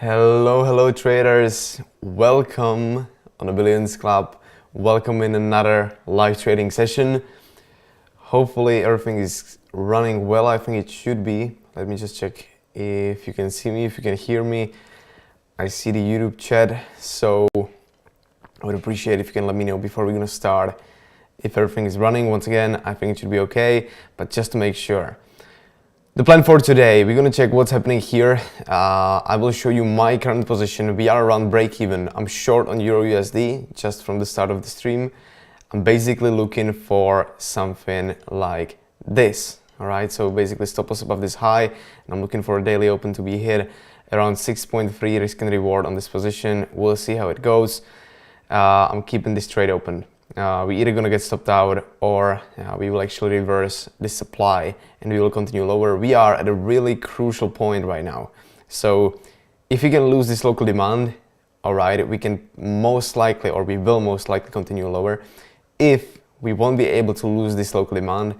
Hello traders, welcome on the Billions Club, welcome in another live trading session. Hopefully everything is running well. I think it should be. Let me just check if you can see me, if you can hear me. I see the YouTube chat, so I would appreciate if you can let me know before we're gonna start if everything is running. Once again, I think it should be okay, but just to make sure. The plan for today, we're gonna check what's happening here. I will show you my current position. We are around break even. I'm short on Euro USD just from the start of the stream. I'm basically looking for something like this. All right, so basically stop loss above this high, and I'm looking for a daily open to be hit around 6.3 risk and reward on this position. We'll see how it goes. I'm keeping this trade open. We're either gonna get stopped out or we will actually reverse this supply and we will continue lower. We are at a really crucial point right now. So if we can lose this local demand, all right, we can most likely, or we will most likely continue lower. If we won't be able to lose this local demand,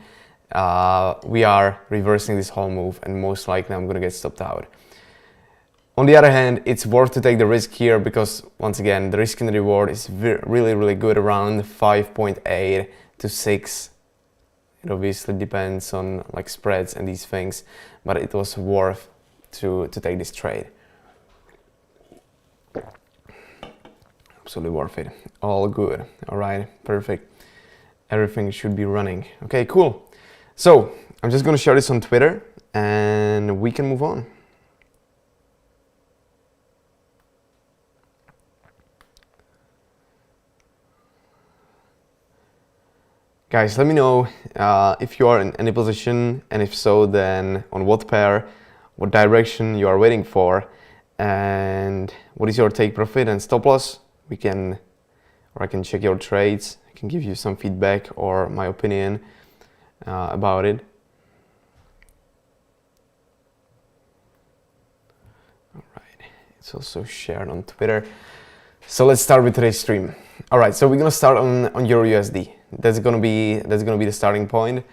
we are reversing this whole move and most likely I'm gonna get stopped out. On the other hand, it's worth to take the risk here because, once again, the risk and the reward is really good, around 5.8 to 6. It obviously depends on like spreads and these things, but it was worth to take this trade. Absolutely worth it. All good. All right, perfect. Everything should be running. Okay, cool. So I'm just gonna share this on Twitter and we can move on. Guys, let me know if you are in any position, and if so, then on what pair, what direction you are waiting for, and what is your take profit and stop loss. I can check your trades. I can give you some feedback or my opinion about it. All right, it's also shared on Twitter. So let's start with today's stream. All right, so we're gonna start on Euro USD. That's gonna be the starting point.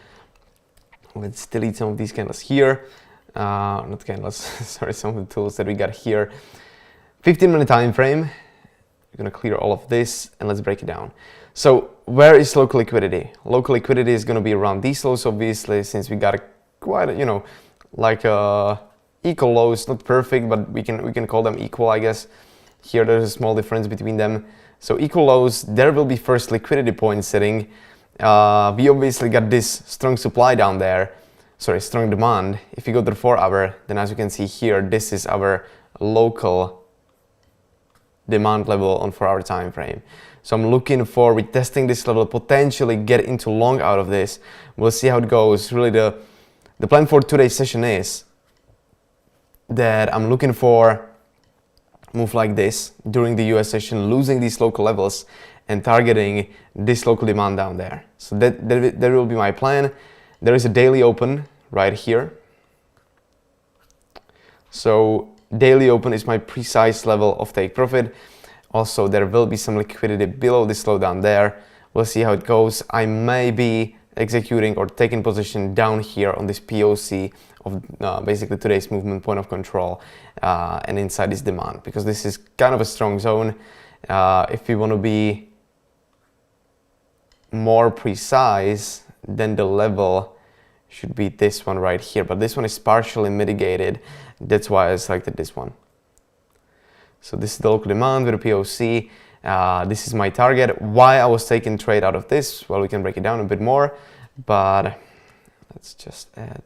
Let's delete some of these candles here. Not candles, sorry, some of the tools that we got here. 15-minute time frame. We're gonna clear all of this and let's break it down. So where is local liquidity? Local liquidity is gonna be around these lows, obviously, since we got quite a, like equal lows, not perfect, but we can call them equal, I guess. Here there's a small difference between them. So equal lows, there will be first liquidity point sitting. We obviously got this strong supply down there, strong demand. If you go to the 4-hour, then as you can see here, this is our local demand level on 4-hour time frame. So I'm looking for retesting this level, potentially get into long out of this. We'll see how it goes. Really the plan for today's session is that I'm looking for move like this during the US session, losing these local levels and targeting this local demand down there. So that will be my plan. There is a daily open right here. So daily open is my precise level of take profit. Also, there will be some liquidity below this low down there. We'll see how it goes. I may be executing or taking position down here on this POC of basically today's movement point of control and inside this demand, because this is kind of a strong zone. If we want to be more precise, then the level should be this one right here, but this one is partially mitigated. That's why I selected this one. So this is the local demand with a POC. This is my target. Why I was taking trade out of this? Well, we can break it down a bit more, but let's just add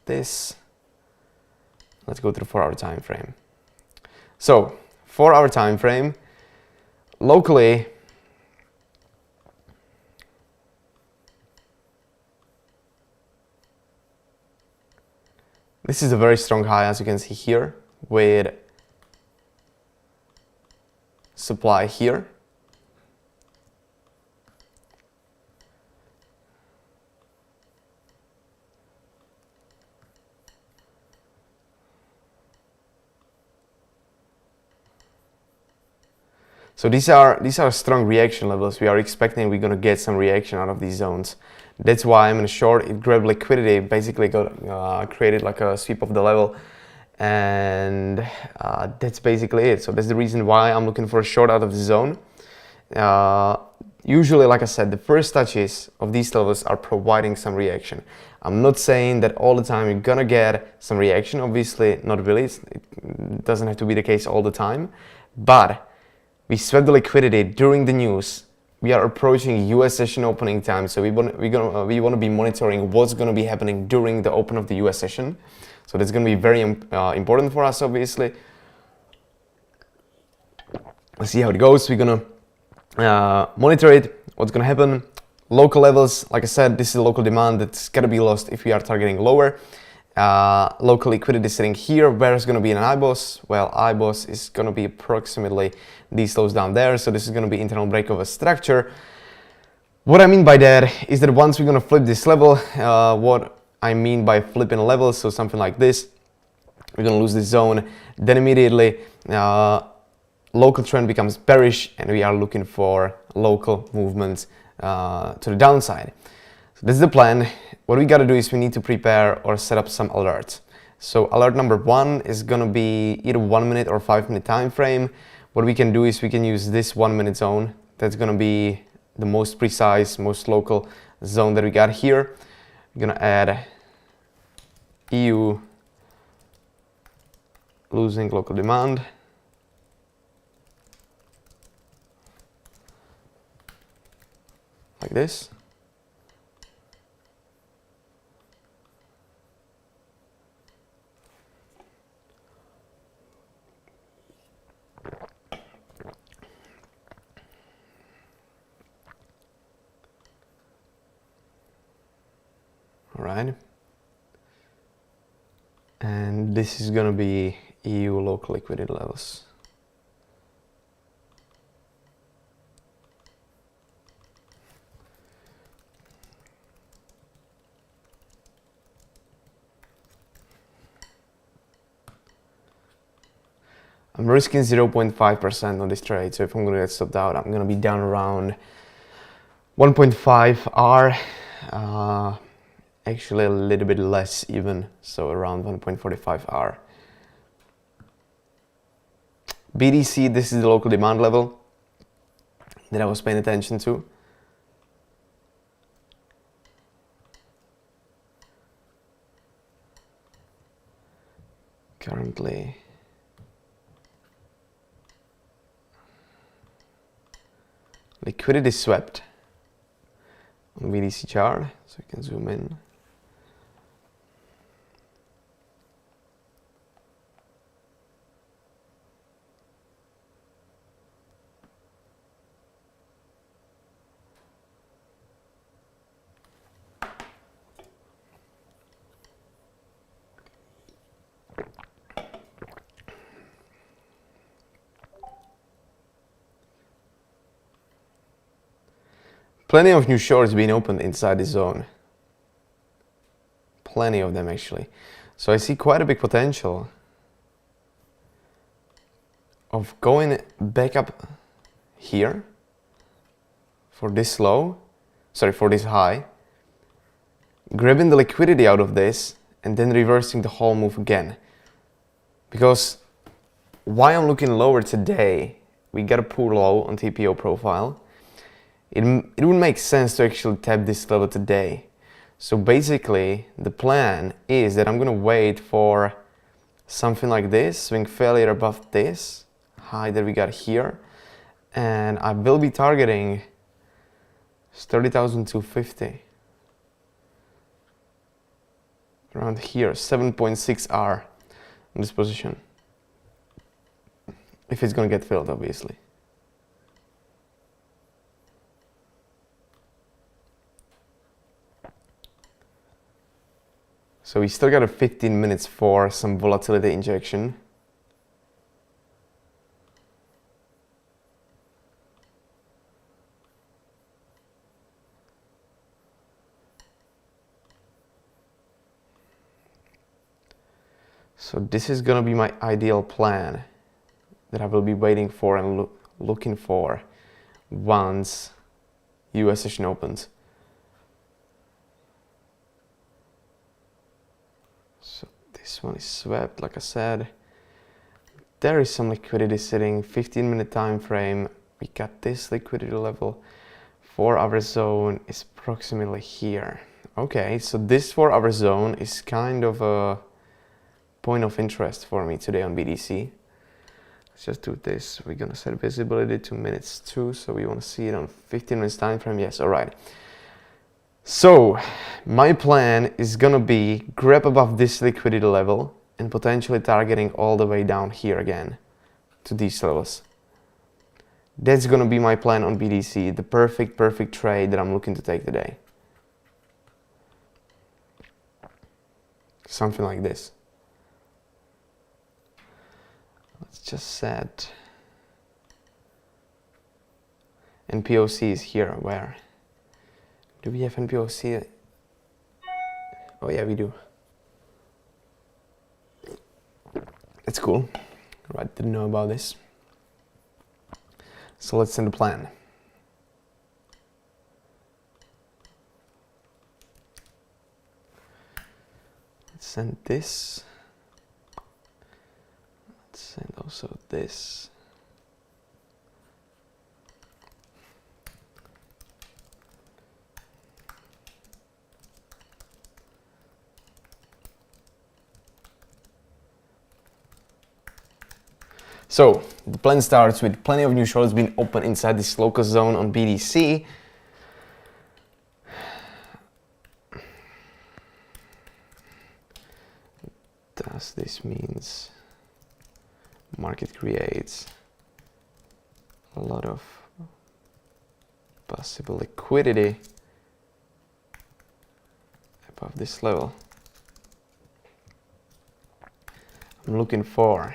this. Let's go to the 4-hour time frame. So 4-hour time frame, locally, this is a very strong high, as you can see here, with supply here. So these are strong reaction levels. We are expecting we're gonna get some reaction out of these zones. That's why I'm in a short. It grabbed liquidity, basically got created like a sweep of the level, and that's basically it. So that's the reason why I'm looking for a short out of the zone. Usually, like I said, the first touches of these levels are providing some reaction. I'm not saying that all the time you're gonna get some reaction, obviously not really, it doesn't have to be the case all the time, but we sweat the liquidity during the news. We are approaching US session opening time, so we want to be monitoring what's going to be happening during the open of the US session. So that's going to be very important for us, obviously. Let's see how it goes. We're going to monitor it, what's going to happen. Local levels, like I said, this is a local demand that's got to be lost if we are targeting lower. Local liquidity sitting here. Where is going to be an IBOS? Well, IBOS is going to be approximately these lows down there. So this is going to be internal break of a structure. What I mean by that is that once we're going to flip this level, what I mean by flipping a level, so something like this, we're going to lose this zone. Then immediately, local trend becomes bearish, and we are looking for local movements to the downside. So this is the plan. What we got to do is we need to prepare or set up some alerts. So alert number 1 is going to be either 1 minute or 5 minute time frame. What we can do is we can use this 1 minute zone. That's going to be the most precise, most local zone that we got here. We're going to add EU losing local demand. Like this. Alright, and this is going to be EU local liquidity levels. I'm risking 0.5% on this trade, so if I'm going to get stopped out, I'm going to be down around 1.5 R. Actually a little bit less even, so around 1.45 R. BDC, this is the local demand level that I was paying attention to. Currently liquidity swept on BDC chart, so you can zoom in. Plenty of new shorts being opened inside the zone. Plenty of them actually. So I see quite a big potential of going back up here for this low, for this high, grabbing the liquidity out of this and then reversing the whole move again. Because why I'm looking lower today, we got a poor low on TPO profile. It would make sense to actually tap this level today. So basically the plan is that I'm gonna wait for something like this, swing failure above this high that we got here, and I will be targeting 30,250 around here, 7.6 R in this position, if it's gonna get filled, obviously. So we still got a 15 minutes for some volatility injection. So this is gonna be my ideal plan that I will be waiting for and looking for once US session opens. So this This one is swept, like I said. There is some liquidity sitting, 15-minute time frame. We got this liquidity level. 4-hour zone is approximately here. Okay, so this 4-hour zone is kind of a point of interest for me today on BTC. Let's just do this. We're gonna set visibility to minutes 2, so we want to see it on 15 minutes time frame. Yes, all right. So my plan is gonna be grab above this liquidity level and potentially targeting all the way down here again to these levels. That's gonna be my plan on BTC, the perfect trade that I'm looking to take today. Something like this. Let's just set. NPOC is here. Where? Do we have NPOC? Oh yeah, we do. That's cool. Right, didn't know about this. So let's send a plan. Let's send this. Let's send also this. So the plan starts with plenty of new shorts being open inside this local zone on BTC. Thus this means market creates a lot of possible liquidity above this level. I'm looking for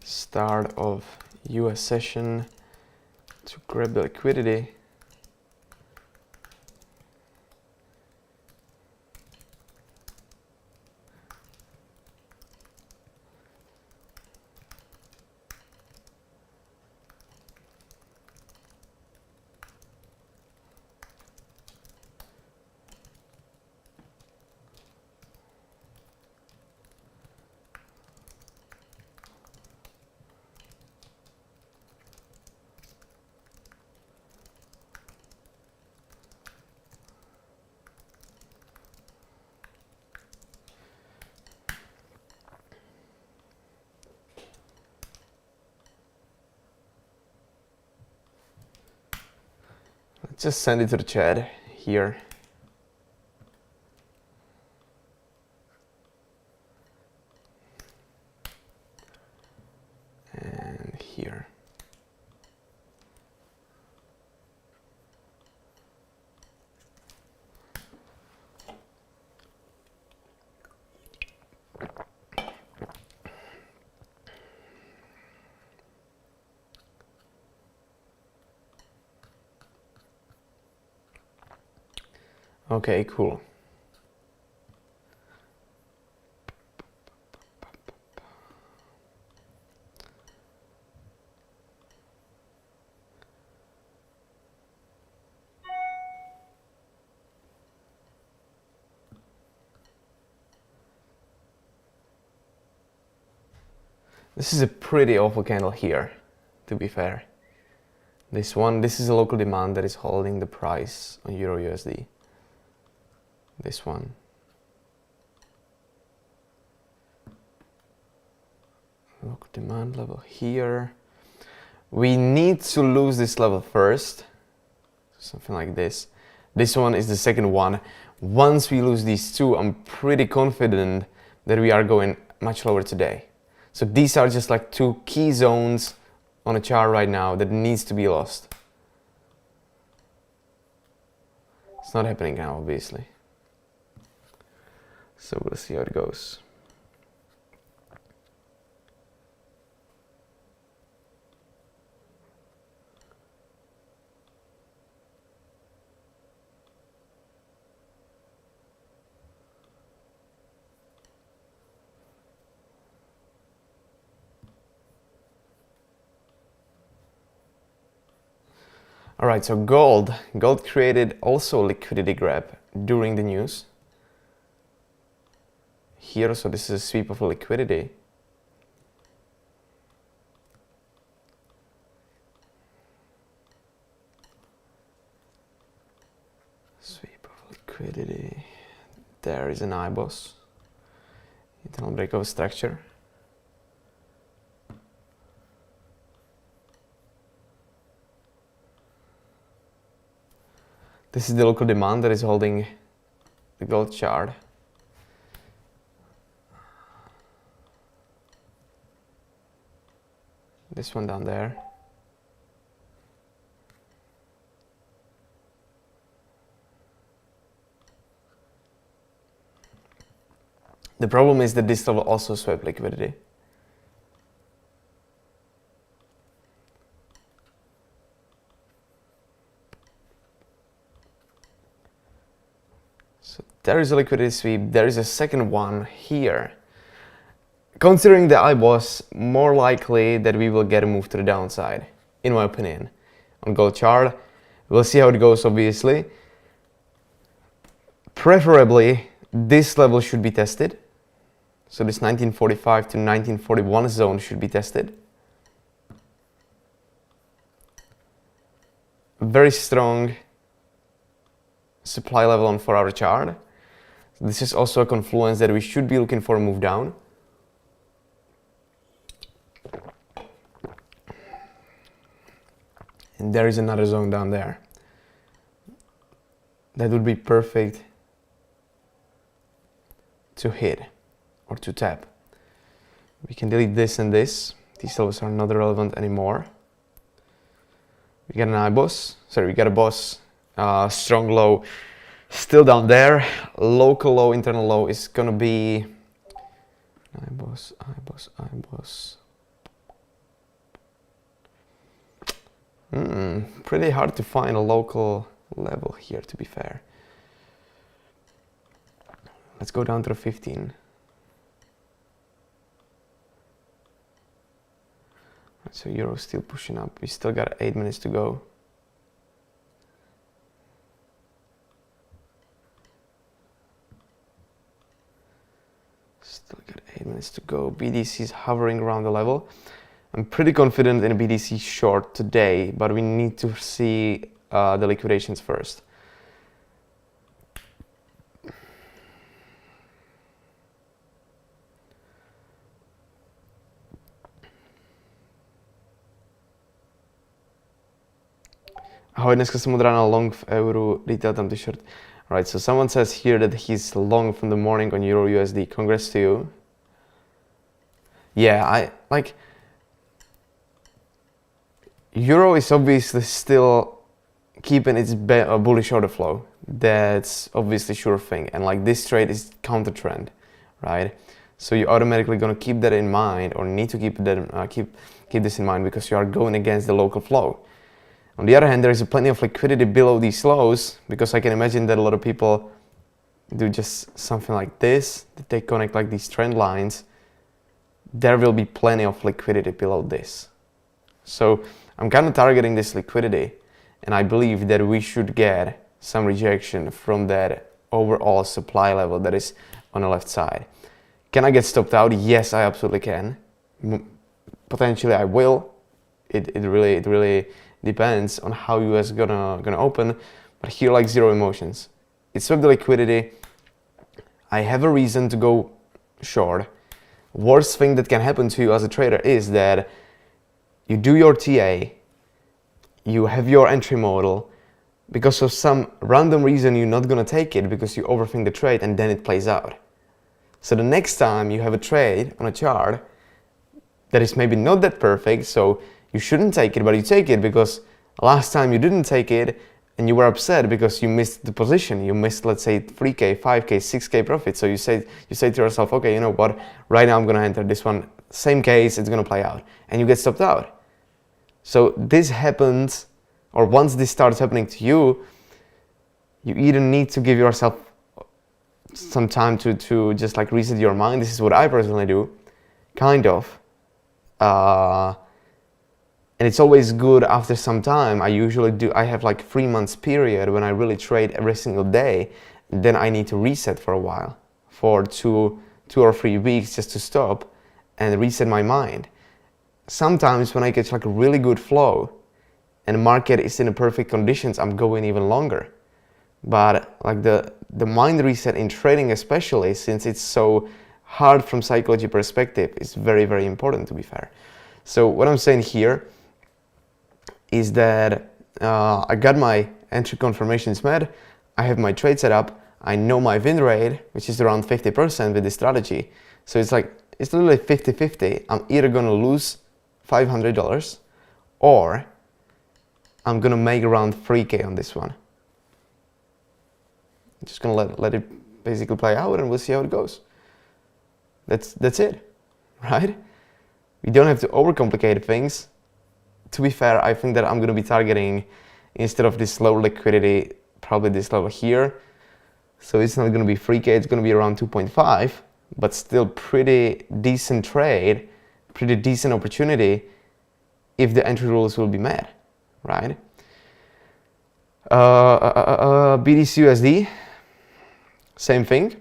start of US session to grab the liquidity. Just send it to the chat here. And here. Okay, cool. This is a pretty awful candle here, to be fair. This is a local demand that is holding the price on Euro USD. This one. Local demand level here. We need to lose this level first. Something like this. This one is the second one. Once we lose these two, I'm pretty confident that we are going much lower today. So these are just like two key zones on a chart right now that needs to be lost. It's not happening now, obviously. So we'll see how it goes. All right, so gold created also liquidity grab during the news. Here, so this is a sweep of liquidity. Sweep of liquidity. There is an IBOS. Internal breakout structure. This is the local demand that is holding the gold chart. This one down there. The problem is that this level also swept liquidity. So there is a liquidity sweep. There is a second one here. Considering the IBOS, more likely that we will get a move to the downside, in my opinion. On gold chart, we'll see how it goes, obviously. Preferably, this level should be tested. So this 1945 to 1941 zone should be tested. Very strong supply level on 4-hour chart. This is also a confluence that we should be looking for a move down. And there is another zone down there. That would be perfect to hit or to tap. We can delete this and this. These levels are not relevant anymore. We get an IBOS. Sorry, we got a boss. Strong low still down there. Local low, internal low is gonna be IBOS, IBOS, IBOS. Pretty hard to find a local level here, to be fair. Let's go down to the 15. Right, so euro still pushing up. We still got 8 minutes to go. Still got 8 minutes to go. BDC is hovering around the level. I'm pretty confident in a BDC short today, but we need to see the liquidations first. Ahoj, dneska jsem od rána long v euru, retail tam t-shirt. Alright, so someone says here that he's long from the morning on Euro USD. Congrats to you. Yeah, I like... Euro is obviously still keeping its bullish order flow. That's obviously sure thing. And like this trade is counter trend, right? So you're automatically gonna keep that in mind, or need to keep that keep this in mind, because you are going against the local flow. On the other hand, there is plenty of liquidity below these lows, because I can imagine that a lot of people do just something like this, that they connect like these trend lines. There will be plenty of liquidity below this. So I'm kind of targeting this liquidity, and I believe that we should get some rejection from that overall supply level that is on the left side. Can I get stopped out? Yes, I absolutely can. Potentially I will. It really depends on how US gonna open, but here like zero emotions. It swept the liquidity. I have a reason to go short. Worst thing that can happen to you as a trader is that you do your TA, you have your entry model, because of some random reason you're not gonna take it because you overthink the trade, and then it plays out. So the next time you have a trade on a chart that is maybe not that perfect, so you shouldn't take it, but you take it because last time you didn't take it and you were upset because you missed the position. You missed, let's say, 3K, 5K, 6K profit. So you say to yourself, okay, you know what, right now I'm gonna enter this one, same case, it's gonna play out, and you get stopped out. So this happens, or once this starts happening to you, you either need to give yourself some time to just like reset your mind. This is what I personally do, kind of. And it's always good after some time. I have like 3 months period when I really trade every single day. Then I need to reset for a while, for two or 3 weeks, just to stop and reset my mind. Sometimes when I get like a really good flow and the market is in the perfect conditions, I'm going even longer. But like the mind reset in trading, especially since it's so hard from psychology perspective, is very, very important, to be fair. So what I'm saying here is that I got my entry confirmations met, I have my trade set up, I know my win rate, which is around 50% with this strategy. So it's literally 50-50. I'm either gonna lose $500 or I'm gonna make around 3K on this one. I'm just gonna let it basically play out, and we'll see how it goes. That's it, right? We don't have to overcomplicate things. To be fair, I think that I'm gonna be targeting, instead of this low liquidity, probably this level here. So it's not gonna be 3K, it's gonna be around 2.5, but still pretty decent trade, pretty decent opportunity if the entry rules will be met, right? BTC USD, same thing.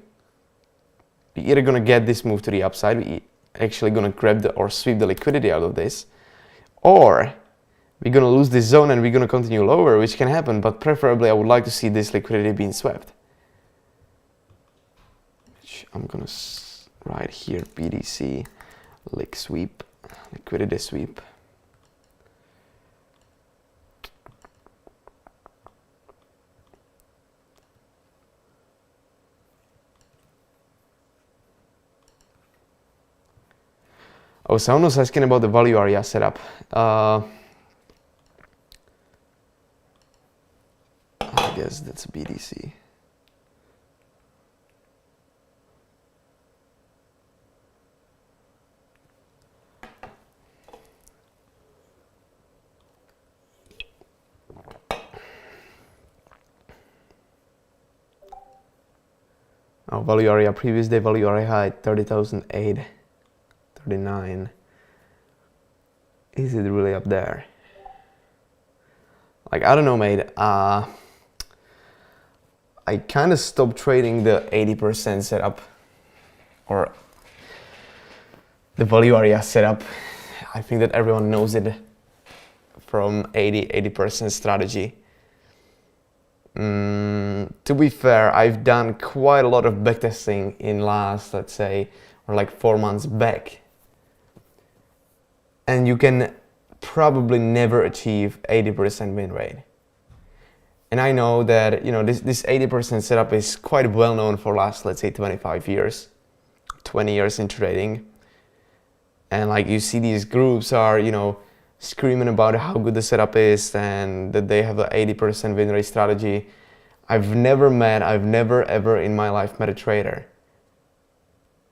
We're either gonna get this move to the upside, we're actually gonna grab or sweep the liquidity out of this, or we're gonna lose this zone and we're gonna continue lower, which can happen, but preferably I would like to see this liquidity being swept. Which I'm gonna write here, BTC, lick sweep, liquidity sweep. Oh, someone was asking about the value area setup. I guess that's BTC. Oh, value area, previous day value area high, 30,008. 39. Is it really up there? Like, I don't know, mate. I kind of stopped trading the 80% setup, or the value area setup. I think that everyone knows it from 80% strategy. To be fair, I've done quite a lot of backtesting in last, let's say, or like 4 months back. And you can probably never achieve 80% win rate. And I know that, you know, this 80% setup is quite well known for last, let's say, 25 years, 20 years in trading. And like you see these groups are, you know, screaming about how good the setup is and that they have an 80% win rate strategy. I've never ever in my life met a trader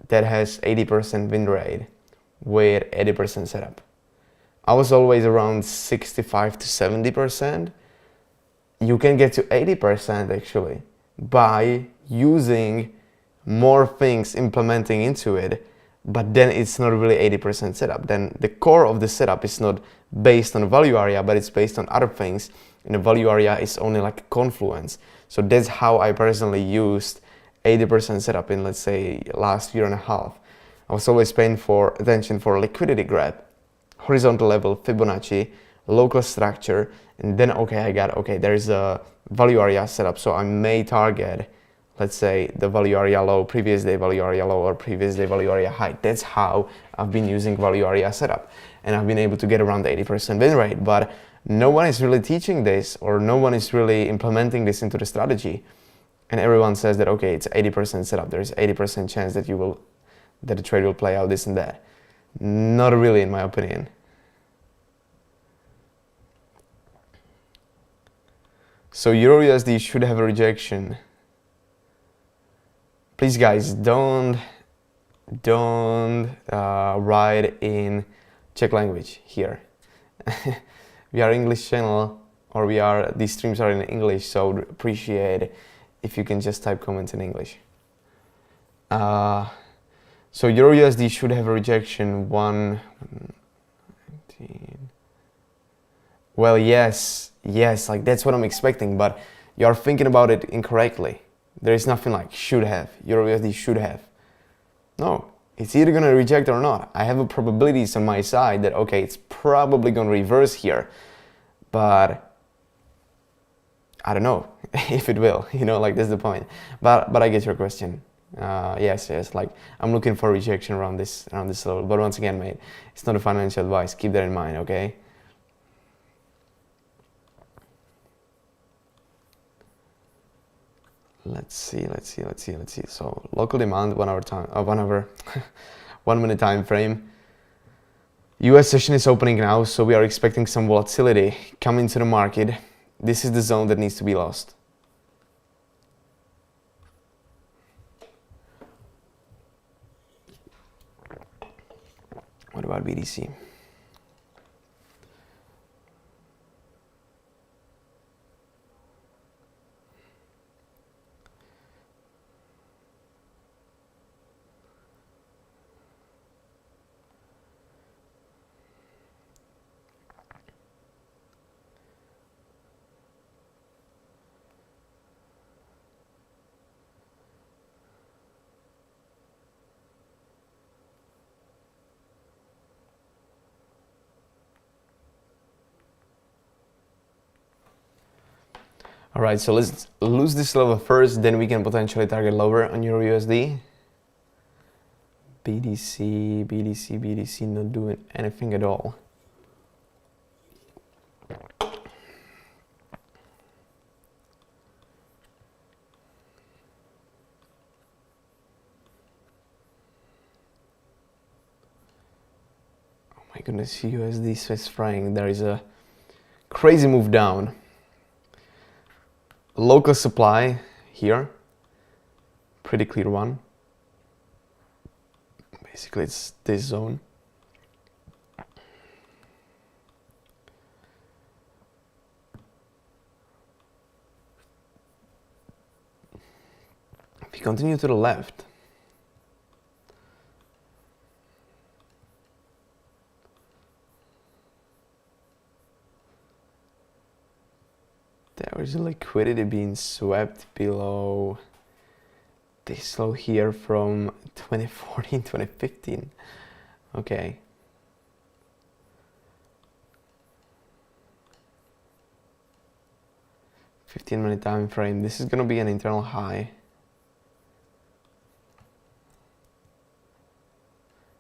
that has 80% win rate with 80% setup. I was always around 65 to 70%. You can get to 80% actually by using more things, implementing into it, but then it's not really 80% setup. Then the core of the setup is not based on the value area, but it's based on other things, and the value area is only like a confluence. So that's how I personally used 80% setup in, let's say, last year and a half. I was always paying attention for liquidity grab, horizontal level, Fibonacci, local structure, and then there is a value area setup, so I may target, let's say, the value area low, previous day value area low, or previous day value area high. That's how I've been using value area setup, and I've been able to get around the 80% win rate. But no one is really teaching this, or no one is really implementing this into the strategy. And everyone says that, okay, it's 80% setup, there's 80% chance that the trade will play out, this and that. Not really, in my opinion. So Euro USD should have a rejection. Please, guys, don't write in Czech language here. We are English channel, or these streams are in English, so would appreciate if you can just type comments in English. So Euro USD should have a rejection 119. Well, yes, like that's what I'm expecting, but you're thinking about it incorrectly. There is nothing like should have, Euro USD should have. No, it's either gonna reject or not. I have a probabilities on my side that, okay, it's probably gonna reverse here, but I don't know if it will, like that's the point. But I get your question. Yes, like I'm looking for rejection around this level. But once again, mate, it's not a financial advice. Keep that in mind, okay? Let's see. So local demand, 1 hour time, 1 hour, 1 minute time frame. US session is opening now, so we are expecting some volatility come into the market. This is the zone that needs to be lost. What about BTC? All right, so let's lose this level first, then we can potentially target lower on Euro USD. BTC not doing anything at all. Oh my goodness, USD Swiss franc, there is a crazy move down. Local supply here, pretty clear one. Basically it's this zone. If you continue to the left, there is liquidity being swept below this low here from 2014, 2015. Okay. $15-minute time frame. This is gonna be an internal high.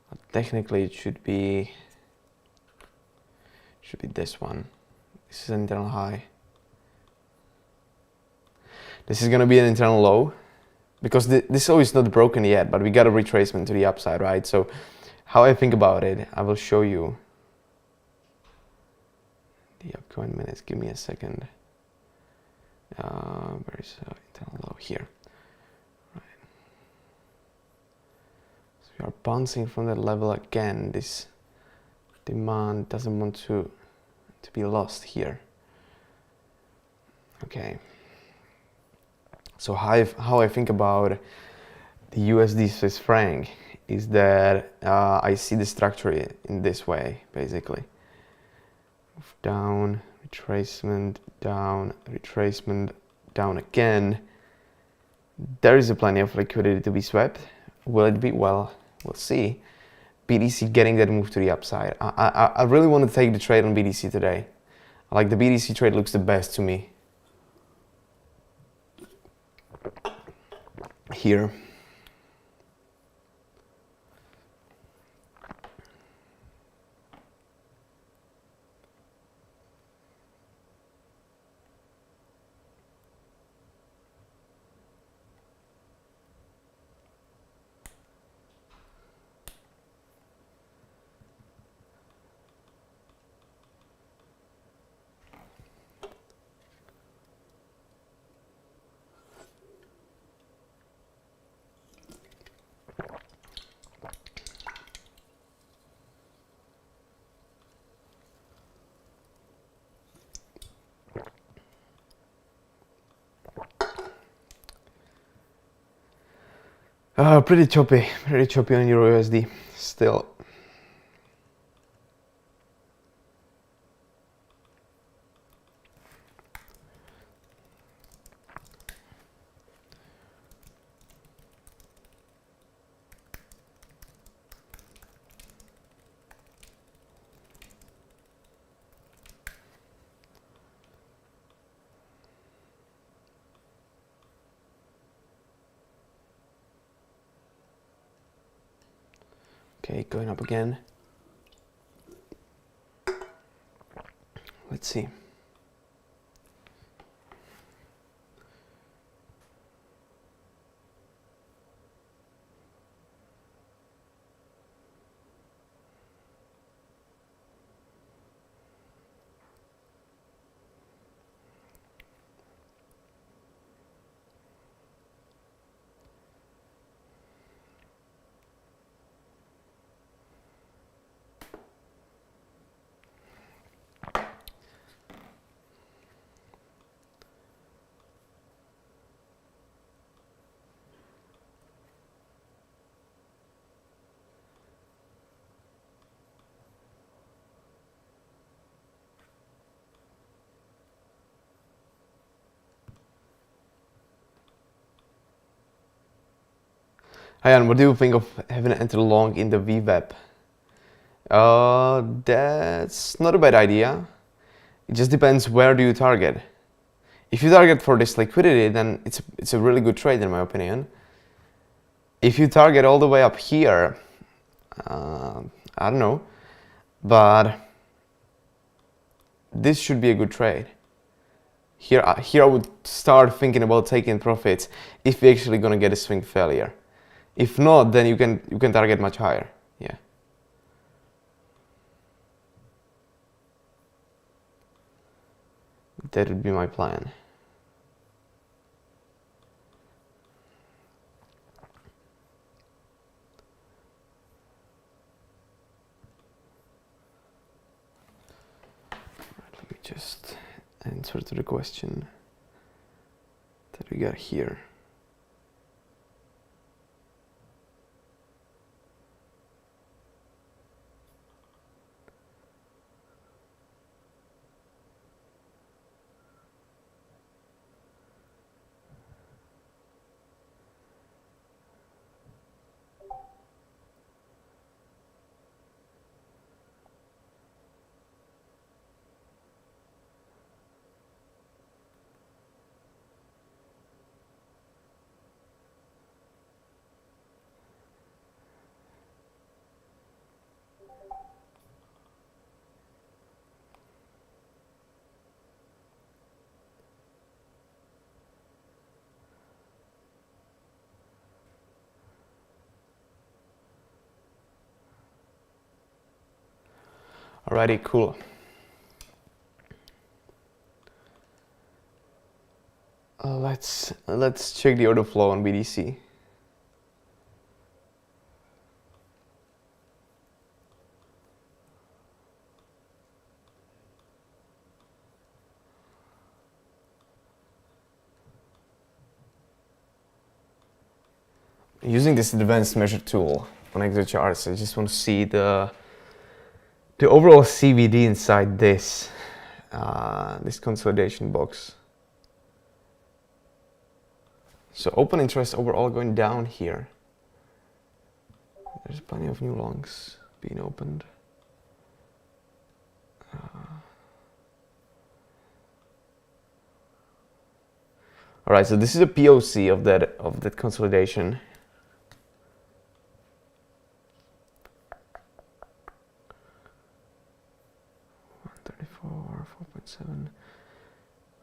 But technically it should be this one. This is an internal high. This is gonna be an internal low, because this low is not broken yet, but we got a retracement to the upside, right? So how I think about it, I will show you the upcoming minutes. Give me a second. Where is internal low? Here. Right. So we are bouncing from that level again. This demand doesn't want to be lost here. Okay. So how I think about the USD Swiss franc is that I see the structure in this way, basically. Move down, retracement, down again. There is plenty of liquidity to be swept. Will it be? Well, we'll see. BTC getting that move to the upside. I really want to take the trade on BTC today. Like the BTC trade looks the best to me. Here. Pretty choppy on Euro USD still. Okay, going up again. Let's see. Hi, Jan, what do you think of having entered long in the VWAP? That's not a bad idea. It just depends where do you target. If you target for this liquidity, then it's a really good trade in my opinion. If you target all the way up here, I don't know, but this should be a good trade. Here I would start thinking about taking profits if we're actually gonna get a swing failure. If not, then you can target much higher. Yeah. That would be my plan. Let me just answer to the question that we got here. Alrighty, cool. Let's check the order flow on BTC. Using this advanced measure tool on Exo charts, I just want to see the overall CVD inside this this consolidation box. So open interest overall going down here. There's plenty of new longs being opened. All right, so this is a POC of that consolidation.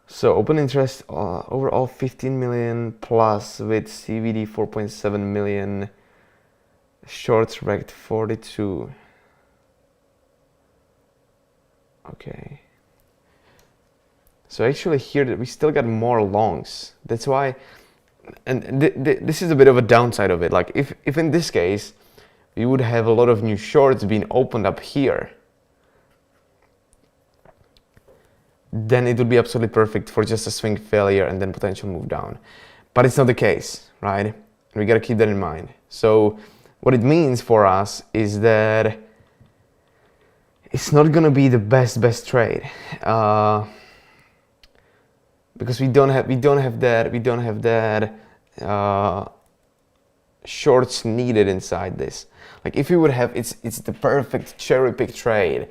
So open interest overall 15 million plus with CVD 4.7 million, shorts rect 42. Okay. So actually here we still got more longs. That's why, and this is a bit of a downside of it. Like if in this case we would have a lot of new shorts being opened up here, then it would be absolutely perfect for just a swing failure and then potential move down. But it's not the case, right? And we gotta keep that in mind. So what it means for us is that it's not gonna be the best trade because we don't have that shorts needed inside this. Like if we would have, it's the perfect cherry pick trade.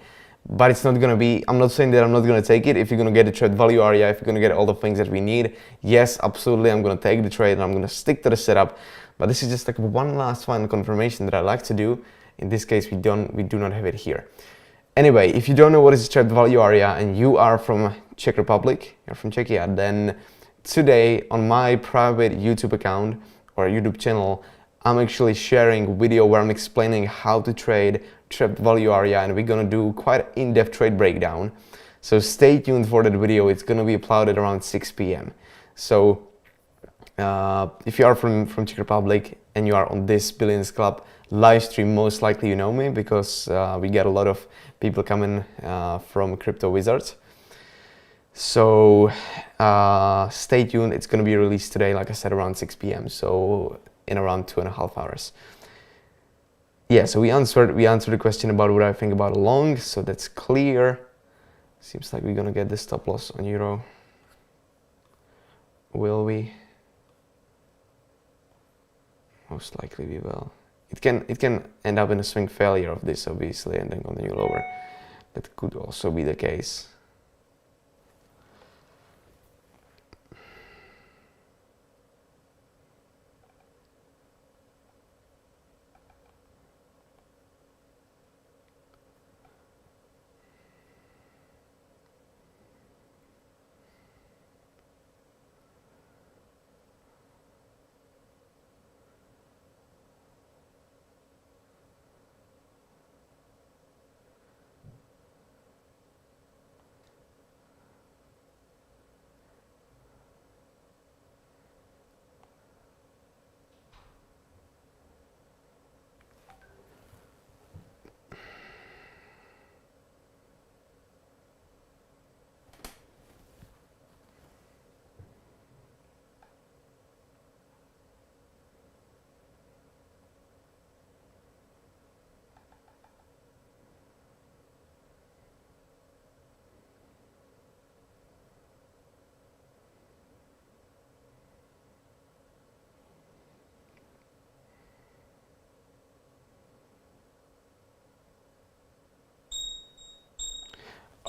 But it's not going to be, I'm not saying that I'm not going to take it. If you're going to get the trade value area, if you're going to get all the things that we need, yes, absolutely, I'm going to take the trade and I'm going to stick to the setup. But this is just like one last final confirmation that I like to do In this case, we do not have it here. Anyway, if you don't know what is trapped value area and you are from Czech Republic, you're from Czechia, then today on my private YouTube account or YouTube channel, I'm actually sharing a video where I'm explaining how to trade trapped value area, and we're gonna do quite an in-depth trade breakdown. So stay tuned for that video. It's gonna be uploaded around 6 p.m. So if you are from Czech Republic and you are on this Billions Club live stream, most likely you know me because we get a lot of people coming from Crypto Wizards. So stay tuned. It's going to be released today, like I said, around 6 p.m. So in around 2.5 hours. Yeah, so we answered the question about what I think about a long, so that's clear. Seems like we're going to get the stop loss on euro. Will we? Most likely we will. It can end up in a swing failure of this, obviously, and then continue lower. That could also be the case.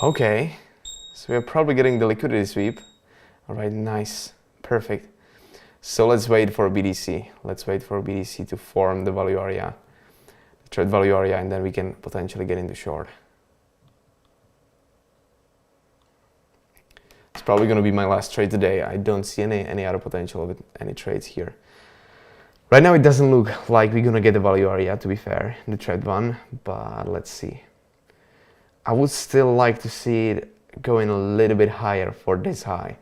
Okay, so we're probably getting the liquidity sweep. All right, nice, perfect. So let's wait for BDC. Let's wait for BDC to form the value area, the trade value area, and then we can potentially get into short. It's probably going to be my last trade today. I don't see any other potential with any trades here. Right now it doesn't look like we're going to get the value area, to be fair, the trade one, but let's see. I would still like to see it going a little bit higher for this high.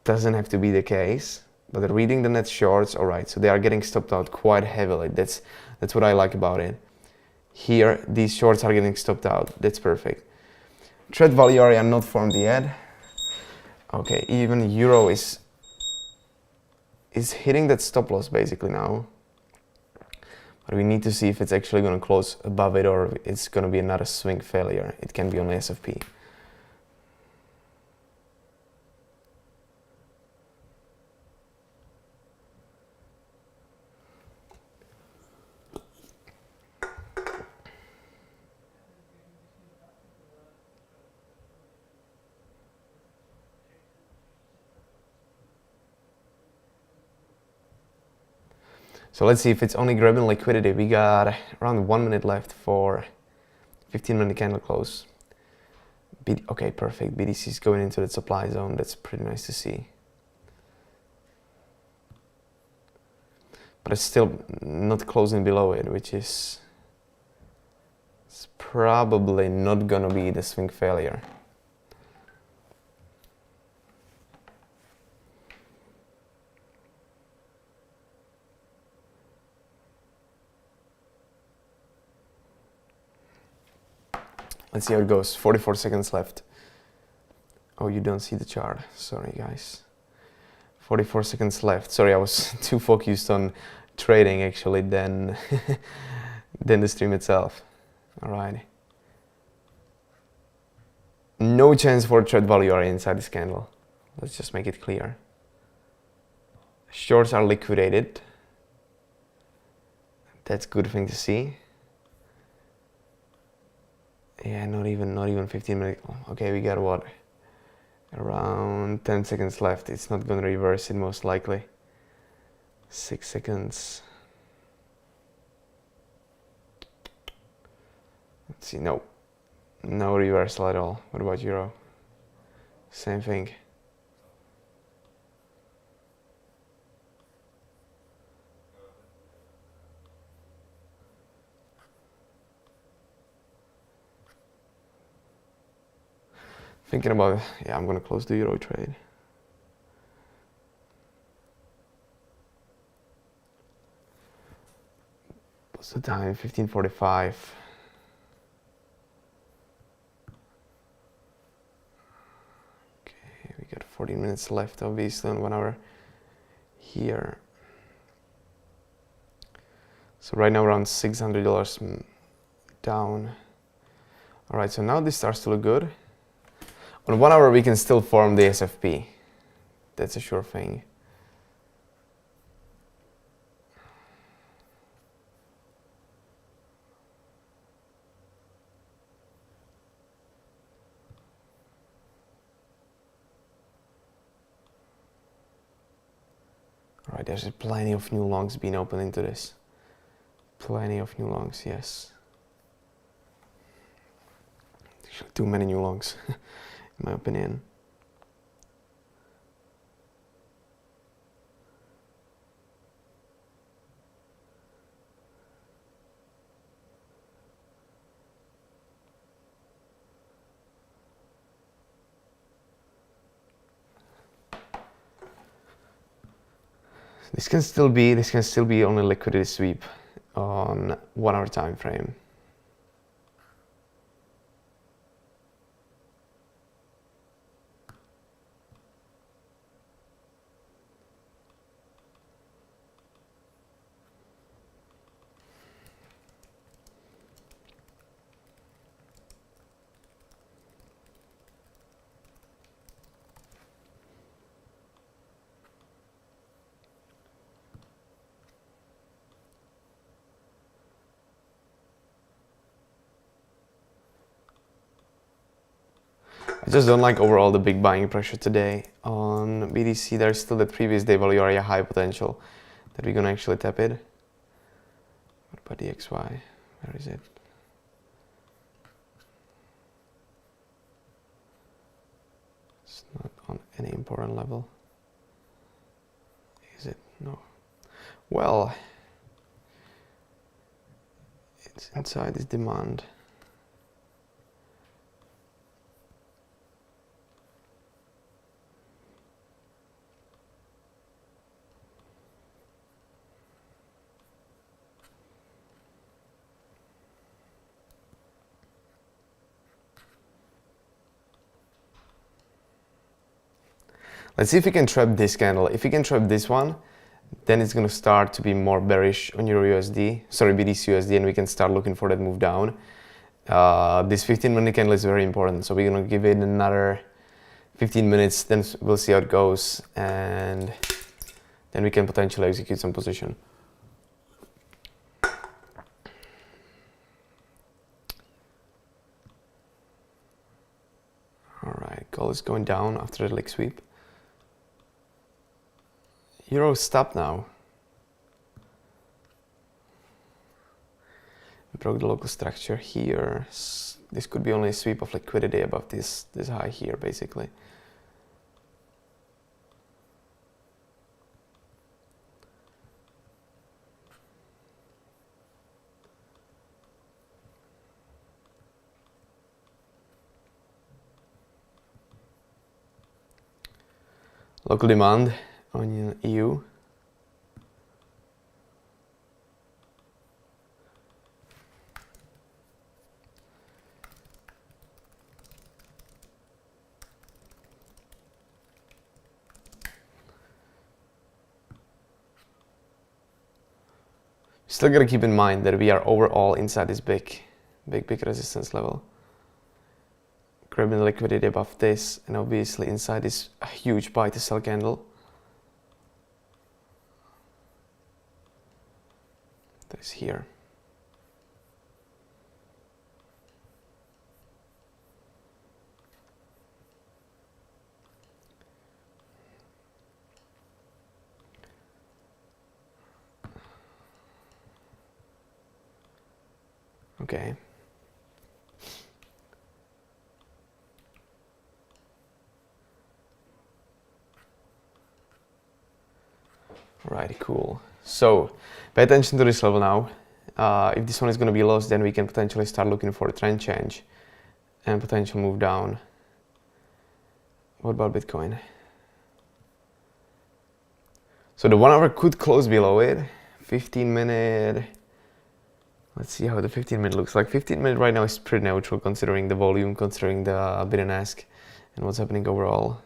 Doesn't have to be the case, but reading the net shorts, all right, so they are getting stopped out quite heavily. That's what I like about it. Here, these shorts are getting stopped out. That's perfect. Trade value area not formed yet. Okay, even euro is hitting that stop loss basically now. But we need to see if it's actually going to close above it or it's going to be another swing failure. It can be on SFP. So let's see if it's only grabbing liquidity. We got around 1 minute left for 15-minute candle close. Okay, perfect. BDC is going into the supply zone. That's pretty nice to see. But it's still not closing below it, which is it's probably not gonna be the swing failure. Let's see how it goes. 44 seconds left. Oh, you don't see the chart. Sorry, guys. 44 seconds left. Sorry, I was too focused on trading actually than the stream itself. All right. No chance for trade value area inside this candle. Let's just make it clear. Shorts are liquidated. That's a good thing to see. Yeah, not even 15 minutes. Okay, we got what? Around 10 seconds left. It's not gonna reverse it most likely. 6 seconds. Let's see, no reversal at all. What about euro? Same thing. Thinking about, yeah, I'm gonna close the euro trade. What's the time? 15:45. Okay, we got 14 minutes left, obviously, on 1 hour here. So right now around $600 down. All right, so now this starts to look good. On 1 hour, we can still form the SFP. That's a sure thing. All right, there's plenty of new longs being opened into this. Plenty of new longs, yes. Actually, too many new longs, in my opinion. This can still be on a liquidity sweep on 1 hour time frame. I just don't like overall the big buying pressure today. On BTC, there's still the previous day value area high potential that we're gonna actually tap it. What about the XY? Where is it? It's not on any important level. Is it? No. Well, it's inside this demand. Let's see if we can trap this candle. If we can trap this one, then it's going to start to be more bearish on BTC USD, and we can start looking for that move down. This 15-minute candle is very important, so we're going to give it another 15 minutes, then we'll see how it goes, and then we can potentially execute some position. All right, gold is going down after the leg sweep. Euro stopped now. Broke the local structure here. This could be only a sweep of liquidity above this high here, basically. Local demand on EU. Still gotta keep in mind that we are overall inside this big resistance level. Grabbing the liquidity above this, and obviously inside this huge buy to sell candle. That is here. Okay. Right, cool. So pay attention to this level now. If this one is going to be lost, then we can potentially start looking for a trend change and potential move down. What about Bitcoin? So the 1 hour could close below it. 15 minute. Let's see how the 15 minute looks like. 15 minute right now is pretty neutral considering the volume, considering the bid and ask and what's happening overall.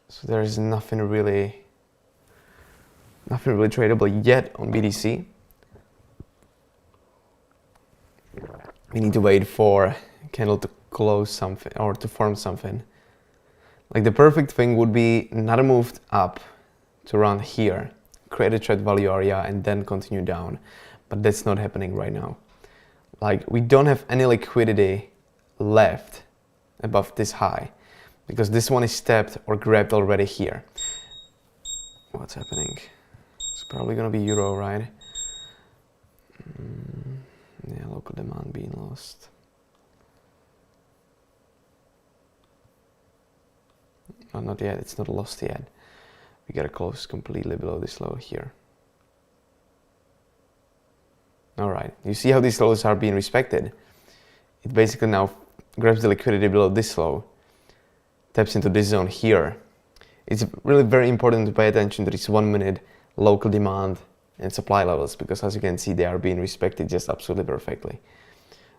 So there is nothing really tradable yet on BTC. We need to wait for candle to close something or to form something. Like the perfect thing would be another move up to around here, create a trade value area and then continue down. But that's not happening right now. Like we don't have any liquidity left above this high because this one is tapped or grabbed already here. What's happening? It's probably gonna be euro, right? Yeah, local demand being lost. Oh, not yet, it's not lost yet. We gotta close completely below this low here. Alright, you see how these lows are being respected? It basically now grabs the liquidity below this low, taps into this zone here. It's really very important to pay attention to this 1 minute local demand and supply levels because as you can see they are being respected just absolutely perfectly.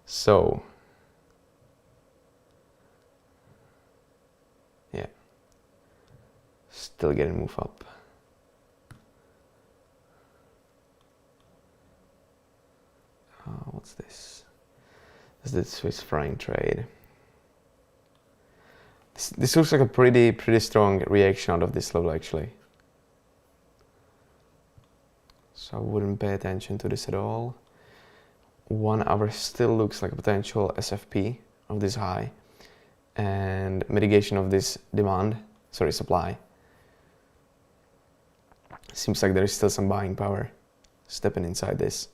So yeah, still getting move up. What's this? This is the Swiss franc trade. This looks like a pretty strong reaction out of this level actually. So I wouldn't pay attention to this at all. 1 hour still looks like a potential SFP of this high and mitigation of this supply. Seems like there is still some buying power stepping inside this.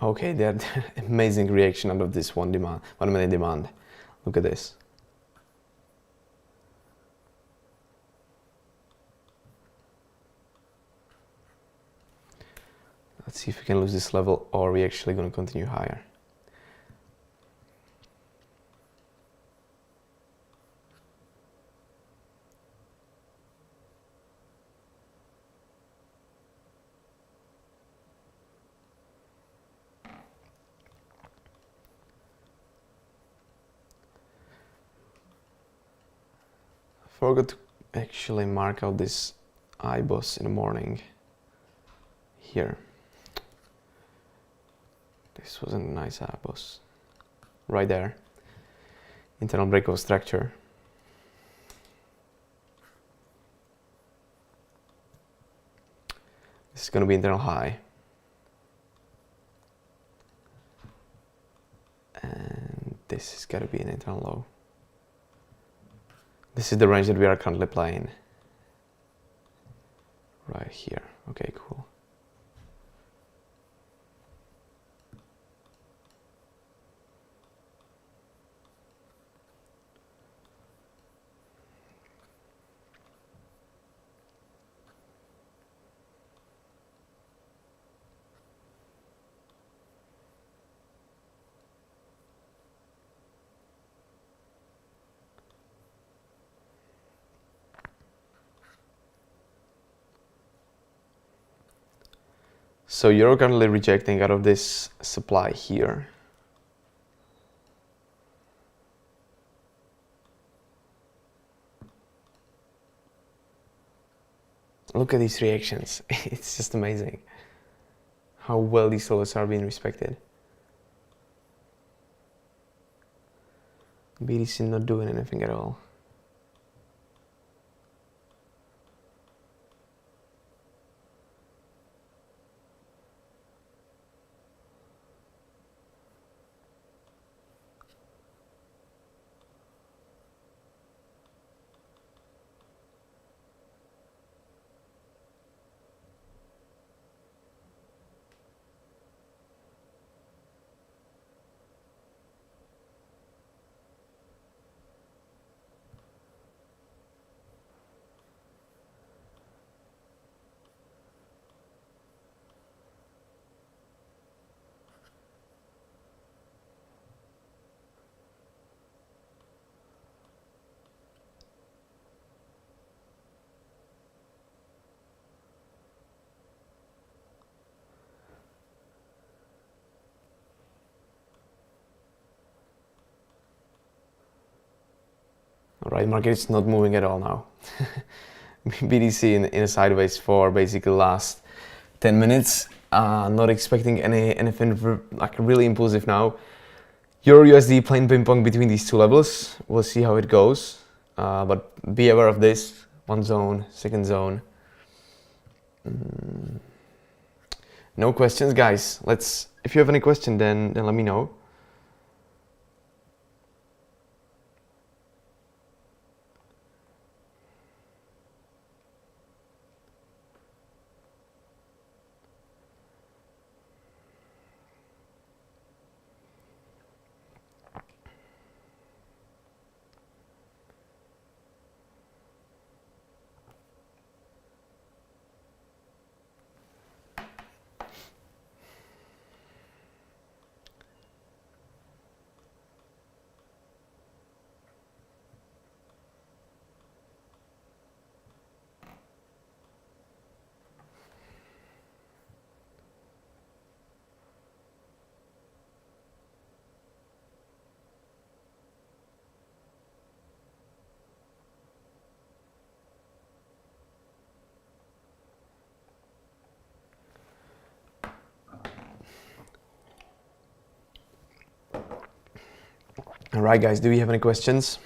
Okay, that amazing reaction out of this 1 minute demand. Look at this. Let's see if we can lose this level or are we actually going to continue higher. Forgot to actually mark out this IBOS in the morning here. This wasn't a nice IBOS. Right there. Internal breakout structure. This is going to be internal high. And this is going to be an internal low. This is the range that we are currently playing. Right here. Okay, cool. So you're currently rejecting out of this supply here. Look at these reactions. It's just amazing how well these solos are being respected. BTC not doing anything at all. Alright, market is not moving at all now. BTC in a sideways for basically last 10 minutes. Not expecting anything like really impulsive now. Euro USD playing ping pong between these two levels. We'll see how it goes. But be aware of this. One zone, second zone. No questions, guys. If you have any question, then let me know. Alright guys, do we have any questions?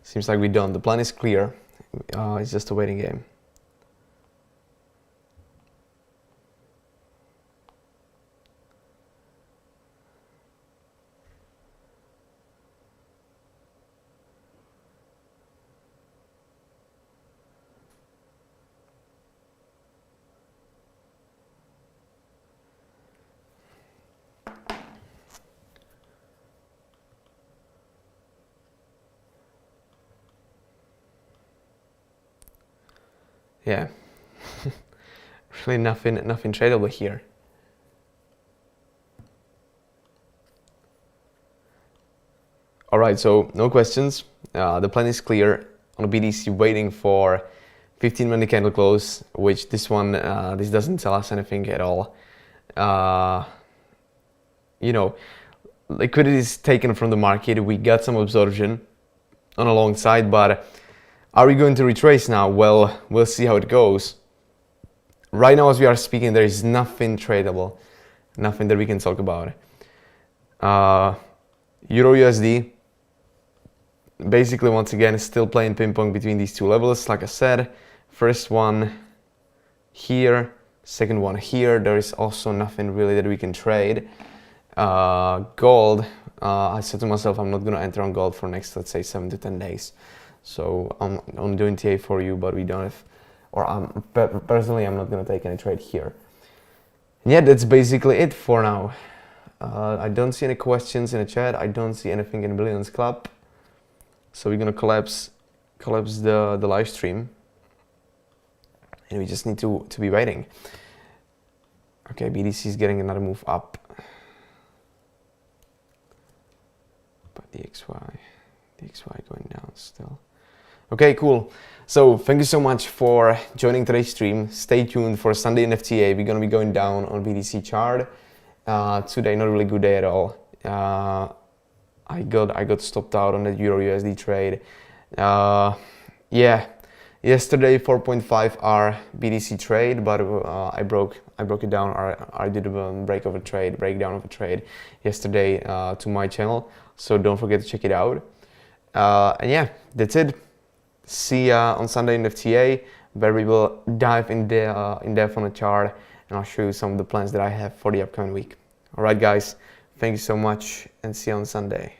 Seems like we don't. The plan is clear. It's just a waiting game. Yeah, really nothing tradable here. All right, so no questions. The plan is clear. On BTC, waiting for 15-minute candle close, which this doesn't tell us anything at all. You know, liquidity is taken from the market. We got some absorption on a long side, but are we going to retrace now? Well, we'll see how it goes. Right now, as we are speaking, there is nothing tradable, nothing that we can talk about. Euro USD, basically, once again, is still playing ping pong between these two levels. Like I said, first one here, second one here. There is also nothing really that we can trade. Gold, I said to myself, I'm not going to enter on gold for next, let's say, 7 to 10 days. So I'm doing TA for you, but we don't have, or personally, I'm not going to take any trade here. And yeah, that's basically it for now. I don't see any questions in the chat. I don't see anything in Billions Club. So we're going to collapse the live stream. And we just need to be waiting. Okay, BTC is getting another move up. But DXY going down still. Okay, cool. So thank you so much for joining today's stream. Stay tuned for Sunday in FTA. We're gonna be going down on BTC chart. Today, not a really good day at all. I got stopped out on the Euro USD trade. Yeah, yesterday 4.5 hour BTC trade, but I broke it down. I did a breakdown of a trade yesterday to my channel. So don't forget to check it out. And yeah, that's it. See ya on Sunday in FTA, where we will dive in depth on the chart, and I'll show you some of the plans that I have for the upcoming week. All right, guys, thank you so much, and see you on Sunday.